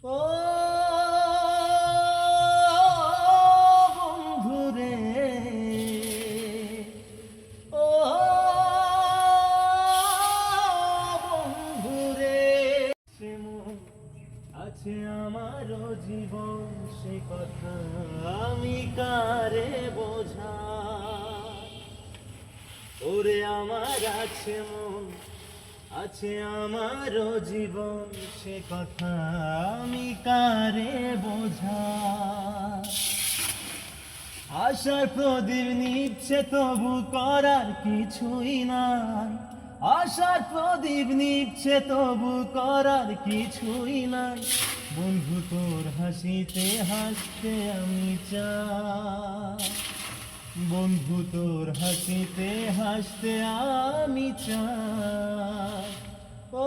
ও বন্ধুরে, ও বন্ধুরে, আছে আমারও জীবন, সে কথা আমি কারে বোঝা। ওরে আমার আছে মন, আছে আমারও জীবন, সে কথা আমি কারে বোঝা। আশার প্রদীপ নিচ্ছে তবু করার কিছুই নাই, আশার প্রদীপ নিচ্ছে তবু করার কিছুই নাই। বন্ধু তোর হাসিতে হাসতে আমি চাই, বন্ধু তোর হাসিতে হাসতে আমি চাই। ও